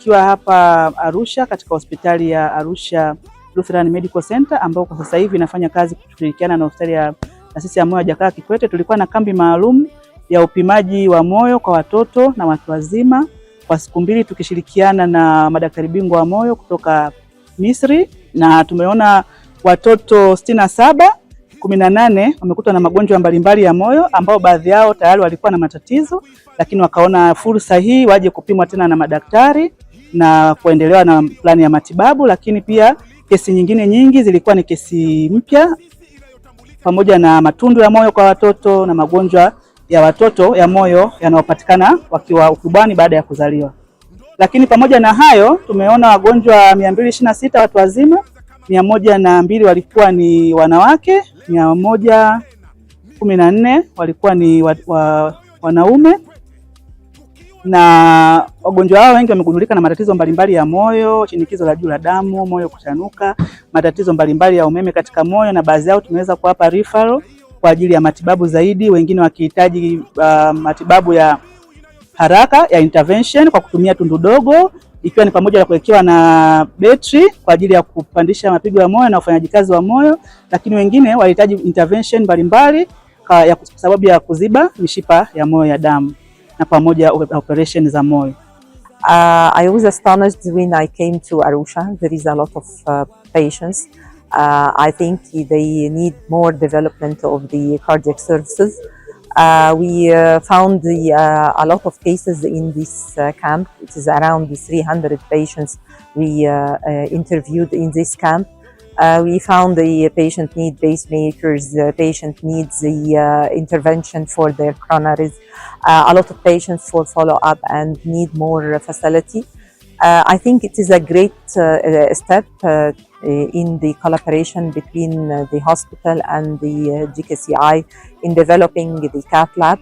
nikiwa hapa Arusha katika hospitali ya Arusha Lutheran Medical Center ambao kwa sasa hivi inafanya kazi kushirikiana na hospitali ya Taasisi ya Moyo ya Jakaya Kikwete. Tulikuwa na kambi maalum ya upimaji wa moyo kwa watoto na watu wazima kwa siku 2 tukishirikiana na madaktari bingwa wa moyo kutoka Misri, na tumeona watoto 67, 18 wamekutwa na magonjwa mbalimbali ya moyo ambao baadhi yao tayari walikuwa na matatizo, lakini wakaona fursa hii waje kupimwa tena na madaktari na kuendelewa na plani ya matibabu. Lakini pia kesi nyingine nyingi zilikuwa ni kesi mpya pamoja na matundu ya moyo kwa watoto na magonjwa ya watoto ya moyo yanayopatikana wakiwa ukubwani baada ya kuzaliwa. Lakini pamoja na hayo tumeona wagonjwa 226 watu wazima, 102 walikuwa ni wanawake, 114 walikuwa ni wanaume, na wagonjwa hao wengi wamegundulika na matatizo mbalimbali ya moyo, shinikizo la juu la damu, moyo kutanuka, matatizo mbalimbali ya umeme katika moyo, na baadhi yao tumeweza kuwapa referral kwa ajili ya matibabu zaidi, wengine wakihitaji matibabu ya haraka ya intervention kwa kutumia tundu dogo, ikiwa ni pamoja na kuwekewa na betri kwa ajili ya kupandisha mapigo ya moyo na ufanyaji kazi wa moyo, lakini wengine walihitaji intervention mbalimbali kwa sababu ya kuziba mishipa ya moyo ya damu na pamoja operation za moyo. I was astonished when I came to Arusha. There is a lot of patients. I think they need more development of the cardiac services. We found a lot of cases in this camp. It is around 300 patients we interviewed in this camp. We found the patient need pacemakers, the patient needs the intervention for their coronaries, a lot of patients for follow-up and need more facility. I think it is a great step in the collaboration between the hospital and the GKCI in developing the cath lab.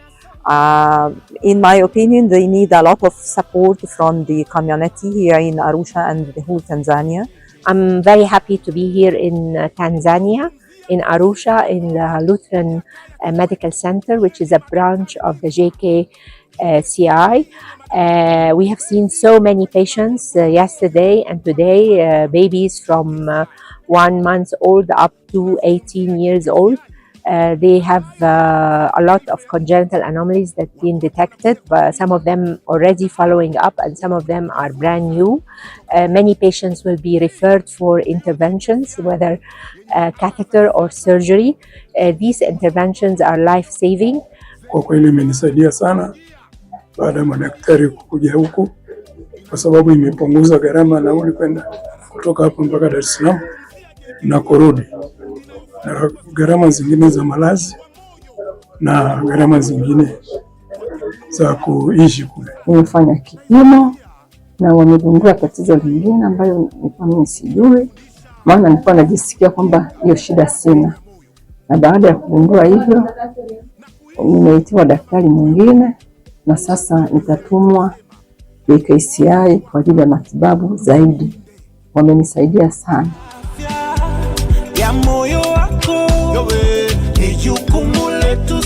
In my opinion, they need a lot of support from the community here in Arusha and the whole Tanzania. I'm very happy to be here in Tanzania, in Arusha, in the Lutheran Medical Center, which is a branch of the JKCI. We have seen so many patients yesterday and today, babies from 1 month old up to 18 years old. They have a lot of congenital anomalies that have been detected, but some of them already following up and some of them are brand new. Many patients will be referred for interventions, whether catheter or surgery. These interventions are life-saving. Kwa kweli imenisaidia sana baada ya madaktari kuja huku, kwa sababu imepunguza gharama nauli kwenda kutoka hapa mpaka Dar es Salaam na kurudi, na gharama zingine za malazi na gharama zingine za kuishi kule. Nimefanya kipimo na wamegundua tatizo lingine ambayo mimi sijui, maana nilikuwa najisikia kwamba hiyo shida sina, na baada ya kugundua hivyo nimeitiwa daktari mwingine na sasa nitatumwa JKCI kwa ajili ya matibabu zaidi. Wamenisaidia sana. Ya moyo wako ni jukumu letu.